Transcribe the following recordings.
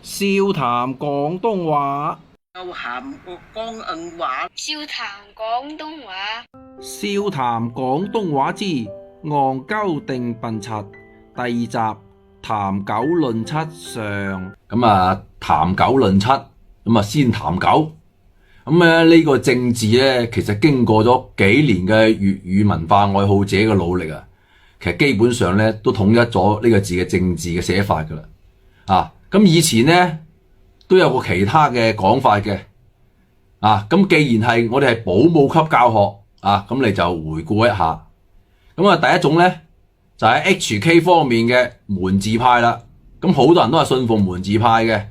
笑談廣東話，又鹹廣東話，笑談廣東話，笑談廣東話之戇鳩定笨柒第二集，談狗論七上。談狗論七，先談狗。呢個正字咧，其實經過咗幾年嘅粵語文化愛好者嘅努力啊，其實基本上咧都統一咗呢個字嘅正字嘅寫法噶啦。咁以前咧都有個其他嘅講法嘅。咁既然係我哋係保姆級教學咁你就回顧一下。第一種咧就係 HK 方面嘅門字派啦。咁好多人都係信奉門字派嘅。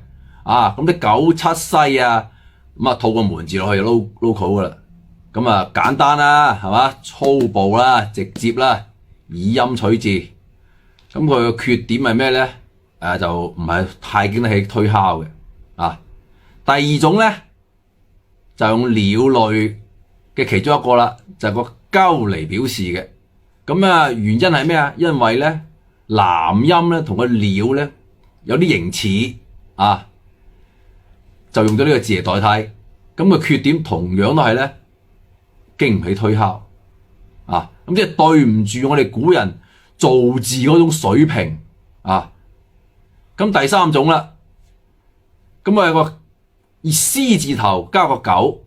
咁啲九七西套個門字落去就 local 噶啦。簡單啦，係嘛？粗暴啦，直接啦，以音取字。咁佢嘅缺點係咩咧？就唔係太經得起推敲嘅。第二種咧就用鳥類嘅其中一個啦，就係個鳩嚟表示嘅。原因係咩啊？因為咧南音咧同個鳥咧有啲形似就用咗呢個字嚟代替。咁個缺點同樣都係咧經唔起推敲。即係對唔住我哋古人造字嗰種水平。咁第三種啦，有個以獅字頭加個狗。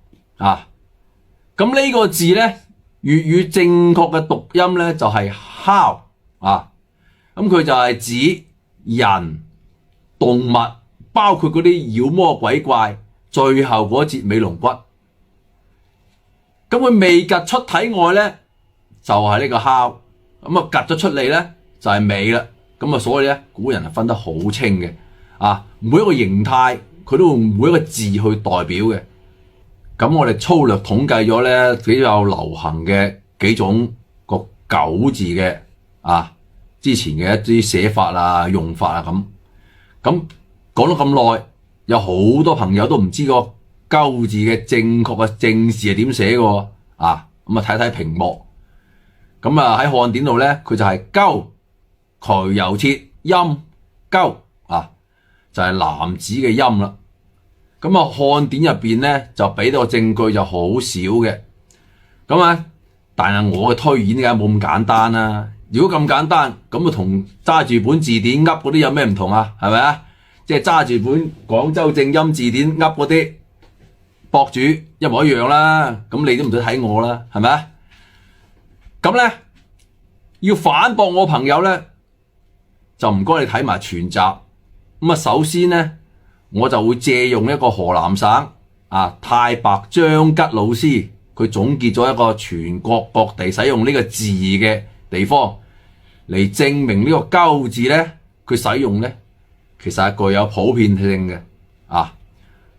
咁呢個字咧粵語正確嘅讀音咧就係哮。咁佢就係指人、動物，包括嗰啲妖魔鬼怪最後嗰節尾龍骨。咁佢未趌出體外咧就係呢個哮。趌咗出嚟咧就係尾啦。所以咧古人係分得好清嘅。每一個形態佢都用每一個字去代表嘅。咁我哋粗略統計咗咧比較流行嘅幾種個狗字嘅之前嘅一啲寫法用法咁講咗咁耐，有好多朋友都唔知個鳩字嘅正確嘅正字係點寫嘅。睇睇屏幕。喺漢典度咧佢就係鳩渠右切陰鳩就係男子嘅陰啦。漢典入邊咧就俾到個證據就好少嘅。但係我嘅推演梗係冇咁簡單啦。如果咁簡單，咁同揸住本字典噏嗰啲有咩唔同啊？係咪啊？即係揸住本廣州正音字典噏嗰啲博主一模一樣啦。咁你都唔使睇我啦，係咪啊？咁咧要反駁我朋友咧，就唔該你睇埋全集。首先咧，我就會借用一個河南省太白張吉老師，佢總結咗一個全國各地使用呢個字嘅地方嚟證明呢個鳩字咧，佢使用咧其實係具有普遍性嘅。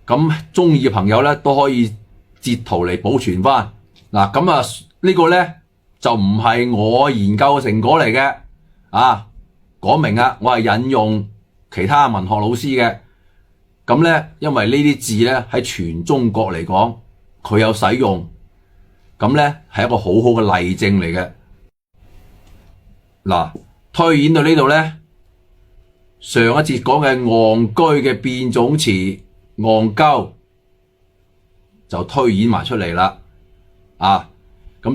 咁中意嘅朋友咧都可以截圖嚟保存翻。呢個咧就唔係我研究嘅成果嚟嘅。講明我係引用其他文學老師嘅。因為呢啲字咧喺全中國嚟講佢有使用，係一個好好嘅例證嚟嘅。推演到呢度咧，上一節講嘅戇居嘅變種詞戇鳩就推演埋出嚟啦。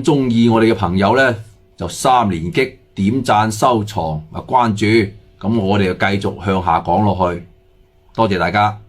中意我哋嘅朋友咧就3連擊點讚收藏關注。我哋就繼續向下講落去。多謝大家。